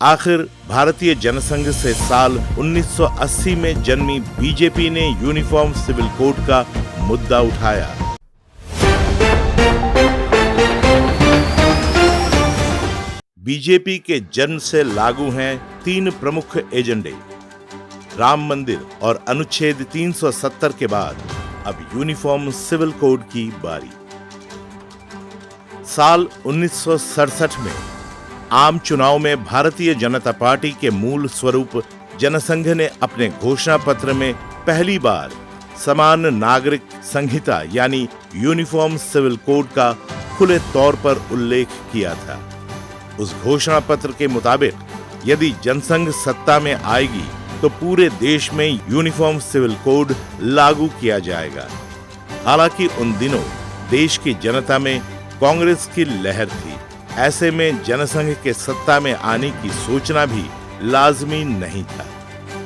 आखिर भारतीय जनसंघ से साल 1980 में जन्मी बीजेपी ने यूनिफॉर्म सिविल कोड का मुद्दा उठाया। बीजेपी के जन्म से लागू हैं 3 प्रमुख एजेंडे। राम मंदिर और अनुच्छेद 370 के बाद अब यूनिफॉर्म सिविल कोड की बारी। साल 1967 में आम चुनाव में भारतीय जनता पार्टी के मूल स्वरूप जनसंघ ने अपने घोषणा पत्र में पहली बार समान नागरिक संहिता यानी यूनिफॉर्म सिविल कोड का खुले तौर पर उल्लेख किया था। उस घोषणा पत्र के मुताबिक यदि जनसंघ सत्ता में आएगी तो पूरे देश में यूनिफॉर्म सिविल कोड लागू किया जाएगा। हालांकि उन दिनों देश की जनता में कांग्रेस की लहर थी। ऐसे में जनसंघ के सत्ता में आने की सोचना भी लाजमी नहीं था।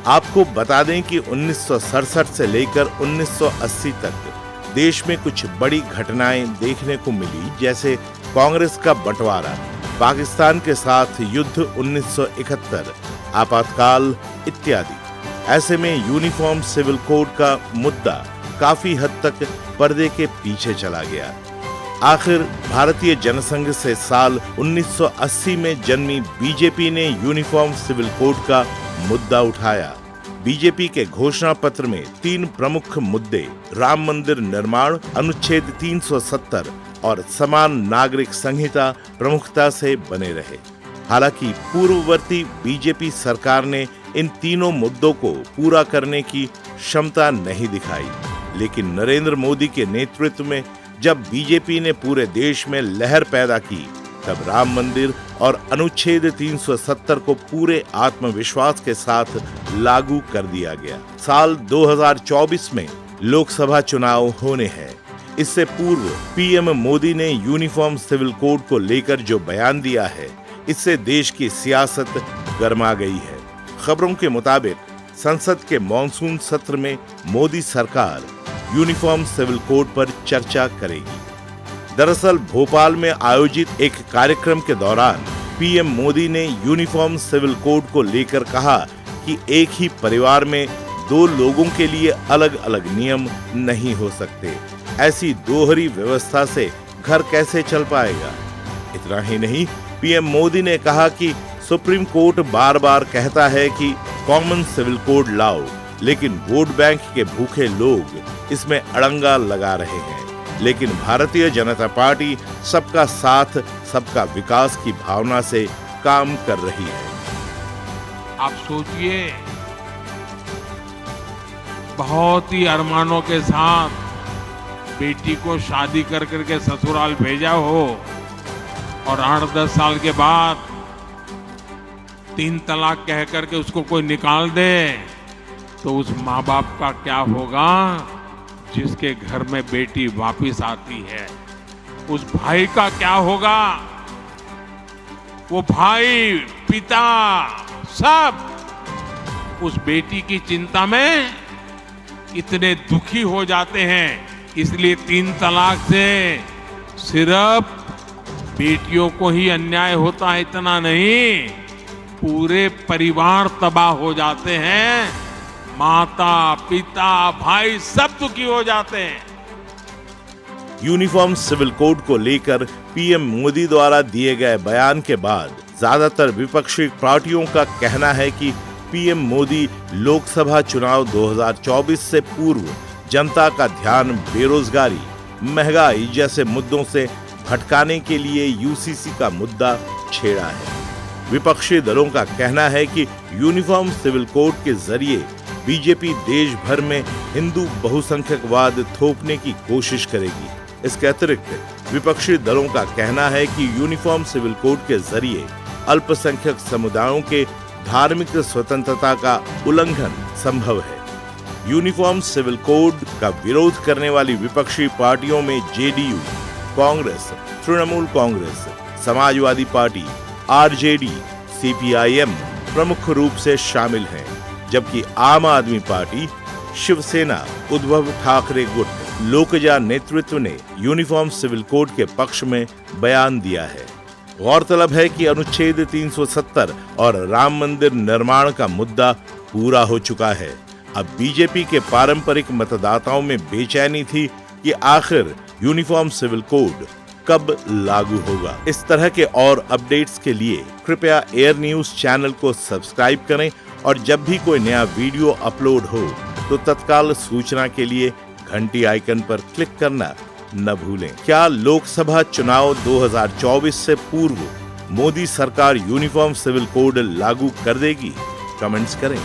आपको बता दें कि 1967 से लेकर 1980 तक देश में कुछ बड़ी घटनाएं देखने को मिली, जैसे कांग्रेस का बंटवारा, पाकिस्तान के साथ युद्ध 1971, आपातकाल इत्यादि। ऐसे में यूनिफॉर्म सिविल कोड का मुद्दा काफी हद तक पर्दे के पीछे चला गया। आखिर भारतीय जनसंघ से साल 1980 में जन्मी बीजेपी ने यूनिफॉर्म सिविल कोड का मुद्दा उठाया। बीजेपी के घोषणा पत्र में 3 प्रमुख मुद्दे राम मंदिर निर्माण, अनुच्छेद 370 और समान नागरिक संहिता प्रमुखता से बने रहे। हालांकि पूर्ववर्ती बीजेपी सरकार ने इन तीनों मुद्दों को पूरा करने की क्षमता नहीं दिखाई, लेकिन नरेंद्र मोदी के नेतृत्व में जब बीजेपी ने पूरे देश में लहर पैदा की, तब राम मंदिर और अनुच्छेद 370 को पूरे आत्मविश्वास के साथ लागू कर दिया गया। साल 2024 में लोकसभा चुनाव होने हैं। इससे पूर्व पीएम मोदी ने यूनिफॉर्म सिविल कोड को लेकर जो बयान दिया है, इससे देश की सियासत गर्मा गई है। खबरों के मुताबिक संसद के मॉनसून सत्र में मोदी सरकार यूनिफॉर्म सिविल कोड पर चर्चा करेगी। दरअसल भोपाल में आयोजित एक कार्यक्रम के दौरान पीएम मोदी ने यूनिफॉर्म सिविल कोड को लेकर कहा कि एक ही परिवार में 2 लोगों के लिए अलग अलग नियम नहीं हो सकते। ऐसी दोहरी व्यवस्था से घर कैसे चल पाएगा। इतना ही नहीं, पीएम मोदी ने कहा कि सुप्रीम कोर्ट बार बार कहता है कि कॉमन सिविल कोड लाओ, लेकिन वोट बैंक के भूखे लोग इसमें अड़ंगा लगा रहे हैं। लेकिन भारतीय जनता पार्टी सबका साथ सबका विकास की भावना से काम कर रही है। आप सोचिए, बहुत ही अरमानों के साथ बेटी को शादी कर करके ससुराल भेजा हो और 8-10 साल के बाद 3 तलाक कह करके उसको कोई निकाल दे, तो उस माँ बाप का क्या होगा जिसके घर में बेटी वापिस आती है। उस भाई का क्या होगा। वो भाई, पिता, सब उस बेटी की चिंता में इतने दुखी हो जाते हैं। इसलिए 3 तलाक से सिर्फ बेटियों को ही अन्याय होता है इतना नहीं, पूरे परिवार तबाह हो जाते हैं। माता, पिता, भाई सब दुखी हो जाते हैं। यूनिफॉर्म सिविल कोड को लेकर पीएम मोदी द्वारा दिए गए बयान के बाद ज्यादातर विपक्षी पार्टियों का कहना है कि पीएम मोदी लोकसभा चुनाव 2024 से पूर्व जनता का ध्यान बेरोजगारी, महंगाई जैसे मुद्दों से भटकाने के लिए यूसीसी का मुद्दा छेड़ा है। विपक्षी दलों का कहना है कि यूनिफॉर्म सिविल कोड के जरिए बीजेपी देश भर में हिंदू बहुसंख्यकवाद थोपने की कोशिश करेगी। इसके अतिरिक्त विपक्षी दलों का कहना है कि यूनिफॉर्म सिविल कोड के जरिए अल्पसंख्यक समुदायों के धार्मिक स्वतंत्रता का उल्लंघन संभव है। यूनिफॉर्म सिविल कोड का विरोध करने वाली विपक्षी पार्टियों में JDU, Congress, Trinamool Congress, Samajwadi party, RJD, CPIM प्रमुख रूप से शामिल हैं, जबकि आम आदमी पार्टी, शिवसेना, उद्धव ठाकरे गुट, लोकजा नेतृत्व ने यूनिफॉर्म सिविल कोड के पक्ष में बयान दिया है। गौरतलब है कि अनुच्छेद 370 और राम मंदिर निर्माण का मुद्दा पूरा हो चुका है। अब बीजेपी के पारंपरिक मतदाताओं में बेचैनी थी कि आखिर यूनिफॉर्म सिविल कोड कब लागू होगा। इस तरह के और अपडेट्स के लिए कृपया एयर न्यूज चैनल को सब्सक्राइब करें और जब भी कोई नया वीडियो अपलोड हो तो तत्काल सूचना के लिए घंटी आइकन पर क्लिक करना न भूलें। क्या लोकसभा चुनाव 2024 से पूर्व मोदी सरकार यूनिफॉर्म सिविल कोड लागू कर देगी? कमेंट्स करें।